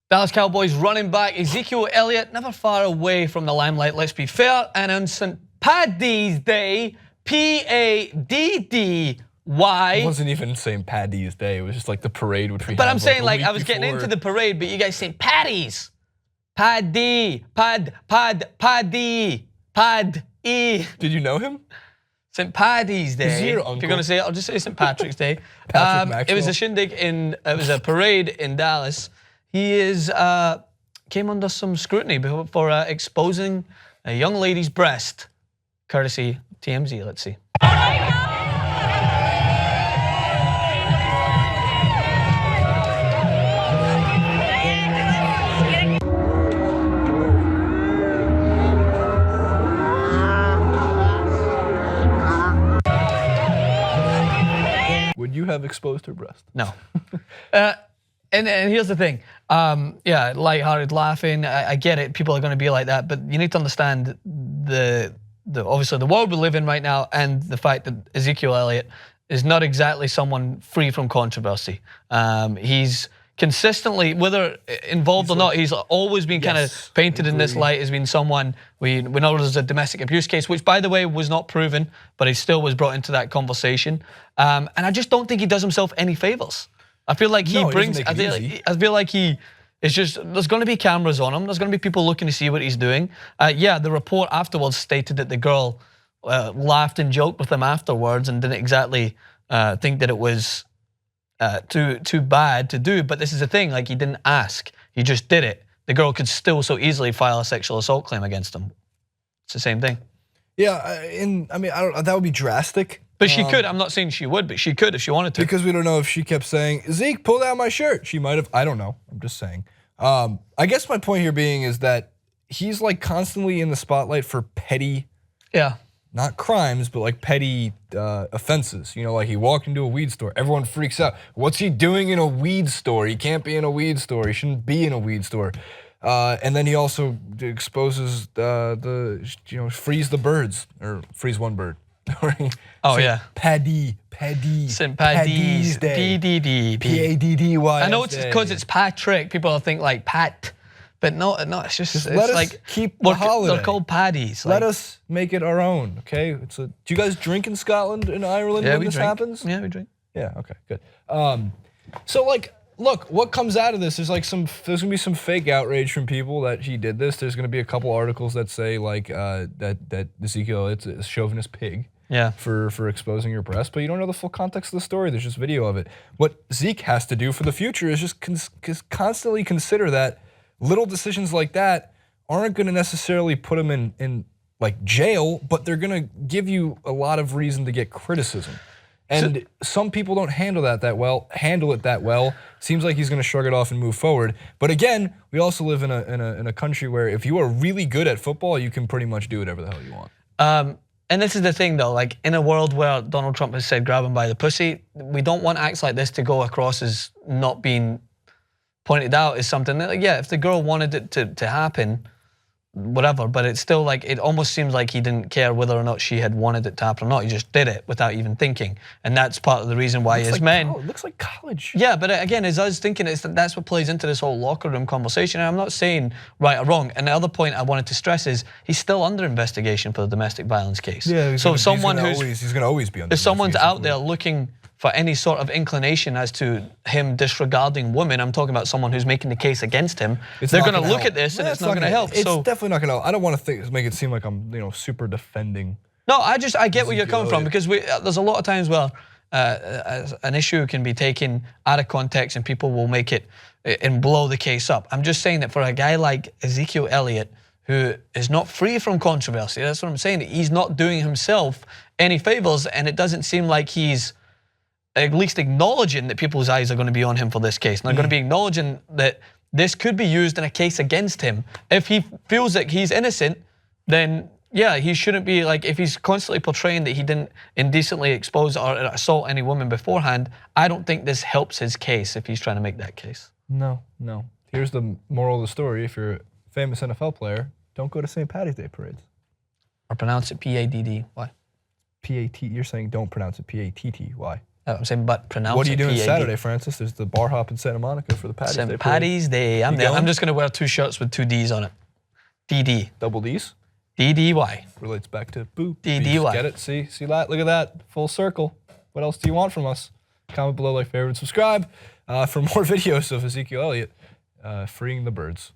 Dallas Cowboys running back Ezekiel Elliot, never far away from the limelight, let's be fair. And on St. Paddy's Day, P-A-D-D-Y. It wasn't even St. Paddy's Day. It was just like the parade, which we But had, I'm saying, like, I was before. getting into the parade, but you guys saying Paddy's. Paddy, Paddy. Did you know him? St. Paddy's Day. Is he your If uncle? you're gonna say it, I'll just say St. Patrick's Day. Patrick it was a Maxwell? shindig it was a parade in Dallas. He came under some scrutiny for exposing a young lady's breast, courtesy TMZ. Let's see. Would you have exposed her breast? No. And here's the thing. Yeah, lighthearted, laughing. I get it. People are going to be like that, but you need to understand obviously the world we live in right now, and the fact that Ezekiel Elliot is not exactly someone free from controversy. He's consistently, whether involved or not, he's always been kind of painted in this light as being someone, we know there's a domestic abuse case, which by the way was not proven, but he still was brought into that conversation. And I just don't think he does himself any favors. I feel like I feel like he is just, there's going to be cameras on him. There's going to be people looking to see what he's doing. Yeah, the report afterwards stated that the girl laughed and joked with him afterwards and didn't exactly think that it was too bad to do. But this is the thing, like, he didn't ask. He just did it. The girl could still so easily file a sexual assault claim against him. It's the same thing. Yeah, I mean, that would be drastic. But she could. I'm not saying she would, but she could if she wanted to. Because we don't know if she kept saying, Zeke, pull down my shirt. She might have. I don't know. I'm just saying. I guess my point here being is that he's like constantly in the spotlight for petty, not crimes, but like petty offenses. You know, like he walked into a weed store. Everyone freaks out. What's he doing in a weed store? He can't be in a weed store. He shouldn't be in a weed store. And then he also exposes freeze the birds, or freeze one bird. Oh yeah, Paddy, St. Paddy's Day, PDD, P-A-D-D-Y. I know it's because it's Patrick. People will think like Pat, but no, it's just it's let us like keep the holiday. They're called Paddies. Let us make it our own, okay? Do you guys drink in Scotland and Ireland when this happens? Yeah, we drink. Yeah, okay, good. So like, look, what comes out of this is like there's gonna be some fake outrage from people that he did this. There's gonna be a couple articles that say like that Ezekiel Elliott's a chauvinist pig. Yeah. For exposing your breast, but you don't know the full context of the story. There's just video of it. What Zeke has to do for the future is just constantly consider that little decisions like that aren't going to necessarily put him in like jail, but they're going to give you a lot of reason to get criticism. And some people don't handle it that well. Seems like he's going to shrug it off and move forward. But again, we also live in a country where if you are really good at football, you can pretty much do whatever the hell you want. And this is the thing though, like in a world where Donald Trump has said grab him by the pussy, we don't want acts like this to go across as not being pointed out as something that, like, yeah, if the girl wanted it to happen, whatever, but it's still like, it almost seems like he didn't care whether or not she had wanted it to happen or not. He just did it without even thinking. And that's part of the reason why his men... It looks like college. Yeah, but again, as I was thinking, that's what plays into this whole locker room conversation. And I'm not saying right or wrong. And the other point I wanted to stress is he's still under investigation for the domestic violence case. Yeah, so he's gonna always be under investigation. If someone's out there looking for any sort of inclination as to him disregarding women, I'm talking about someone who's making the case against him, they're going to look at this and it's not going to help. It's definitely not going to. I don't want to make it seem like I'm super defending. No, I get where you're coming from, because there's a lot of times where an issue can be taken out of context and people will make it and blow the case up. I'm just saying that for a guy like Ezekiel Elliot, who is not free from controversy, that's what I'm saying, he's not doing himself any favors, and it doesn't seem like he's at least acknowledging that people's eyes are going to be on him for this case. And they're going to be acknowledging that this could be used in a case against him. If he feels that he's innocent, then yeah, he shouldn't be, like, if he's constantly portraying that he didn't indecently expose or assault any woman beforehand, I don't think this helps his case if he's trying to make that case. No. Here's the moral of the story. If you're a famous NFL player, don't go to St. Paddy's Day parades. Or pronounce it P-A-D-D. Why? P-A-T, you're saying don't pronounce it P-A-T-T. Why? I'm saying, but pronounce it. What are you doing PAD. Saturday, Francis? There's the bar hop in Santa Monica for the Paddy's Day. St. Paddy's Day. I'm there. going? I'm just going to wear 2 shirts with 2 D's on it. DD. Double D's? DDY. Relates back to boo. DDY. Get it? See that? Look at that. Full circle. What else do you want from us? Comment below, like, favorite, and subscribe for more videos of Ezekiel Elliot freeing the birds.